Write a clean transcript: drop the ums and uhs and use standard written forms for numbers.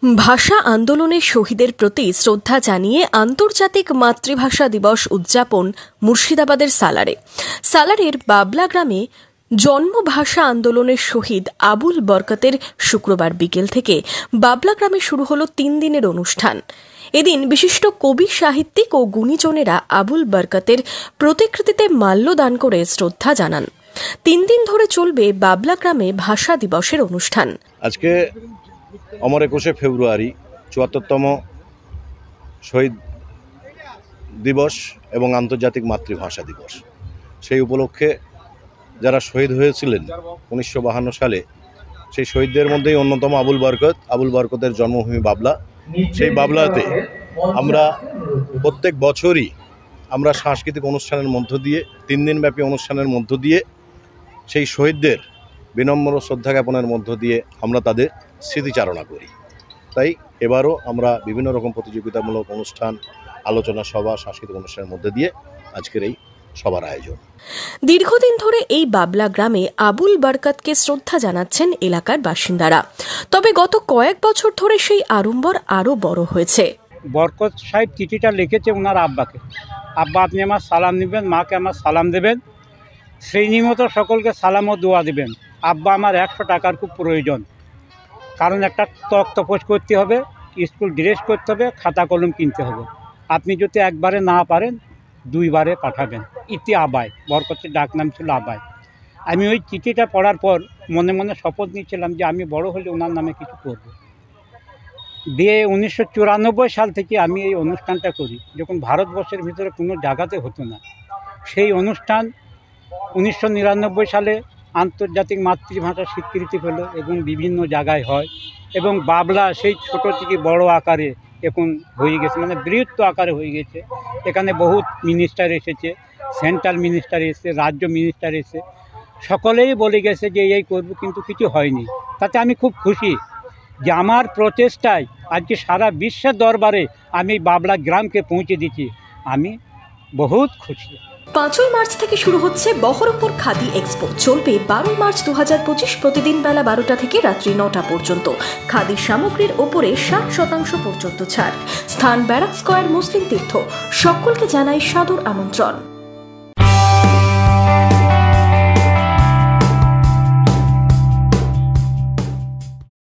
ভাষা আন্দোলনের শহীদের প্রতি শ্রদ্ধা জানিয়ে আন্তর্জাতিক মাতৃভাষা দিবস উদযাপন মুর্শিদাবাদের সালারের বাবলা গ্রামে জন্ম ভাষা আন্দোলনের শহীদ আবুল বরকতের শুক্রবার বিকেল থেকে বাবলা গ্রামে শুরু হল 3 দিনের অনুষ্ঠান। এদিন বিশিষ্ট কবি, সাহিত্যিক ও গুণীজনেরা আবুল বরকতের প্রতিকৃতিতে মাল্যদান করে শ্রদ্ধা জানান। 3 দিন ধরে চলবে বাবলা গ্রামে ভাষা দিবসের অনুষ্ঠান। আজকে অমর 21 ফেব্রুয়ারি ৭৪তম শহীদ দিবস এবং আন্তর্জাতিক মাতৃভাষা দিবস। সেই উপলক্ষে যারা শহীদ হয়েছিলেন 1952 সালে, সেই শহীদদের মধ্যেই অন্যতম আবুল বরকতের জন্মভূমি বাবলা। সেই বাবলাতে আমরা প্রত্যেক বছরই আমরা সাংস্কৃতিক অনুষ্ঠানের মধ্য দিয়ে 3 দিনব্যাপী অনুষ্ঠানের মধ্য দিয়ে সেই শহীদদের বিনম্র শ্রদ্ধা জ্ঞাপনের মধ্য দিয়ে আমরা তাদের স্মৃতিচারণা করি। তাই এবারও আমরা বিভিন্ন রকম প্রতিযোগিতামূলক অনুষ্ঠান, আলোচনা সভা, সাংস্কৃতিক অনুষ্ঠানের মধ্যে দিয়ে আজকের এই সভার আয়োজন। দীর্ঘদিন ধরে এই বাবলা গ্রামে আবুল বরকতকে শ্রদ্ধা জানাচ্ছেন এলাকার বাসিন্দারা। তবে গত কয়েক বছর ধরে সেই আড়ম্বর আরও বড় হয়েছে। বরকত সাহেব চিঠিটা লিখেছে ওনার আব্বাকে, আব্বা আপনি আমার সালাম নেবেন, মাকে আমার সালাম দেবেন, শ্রেণীমত সকলকে সালাম ও দোয়া দেবেন। আব্বা আমার 100 টাকার খুব প্রয়োজন, কারণ একটা তক্তপোষ করতে হবে, স্কুল ড্রেস করতে হবে, খাতা কলম কিনতে হবে। আপনি যদি একবারে না পারেন 2 বারে পাঠাবেন। ইতি আবাই, বরকতের ডাক নাম ছিল আবাই। আমি ওই চিঠিটা পড়ার পর মনে মনে শপথ নিয়েছিলাম যে আমি বড় হলে ওনার নামে কিছু করব। দিয়ে 1994 সাল থেকে আমি এই অনুষ্ঠানটা করি, যখন ভারতবর্ষের ভিতরে কোনো জায়গাতে হতো না। সেই অনুষ্ঠান 1999 সালে আন্তর্জাতিক মাতৃভাষা স্বীকৃতি পেল এবং বিভিন্ন জায়গায় হয়, এবং বাবলা সেই ছোট থেকে বড় আকারে এখন হয়ে গেছে, মানে বৃহত্ত আকারে হয়ে গেছে। এখানে বহুত মিনিস্টার এসেছে, সেন্ট্রাল মিনিস্টার এসেছে, রাজ্য মিনিস্টার এসে সকলেই বলে গেছে যে এই করব, কিন্তু কিছু হয়নি। তাতে আমি খুব খুশি যে আমার প্রচেষ্টায় আজকে সারা বিশ্বের দরবারে আমি বাবলা গ্রামকে পৌঁছে দিচ্ছি। আমি বহুত খুশি। 5ই মার্চ থেকে শুরু হচ্ছে বহরমপুর খাদি এক্সপো। চলবে 12 মার্চ 2025 প্রতিদিন বেলা 12টা থেকে রাত্রি 9টা পর্যন্ত। খাদি সামগ্রীর ওপরে 60% পর্যন্ত ছাড়। স্থান ব্যারাক স্কয়ার, মুসলিম তীর্থ। সকলকে জানাই সাদর আমন্ত্রণ।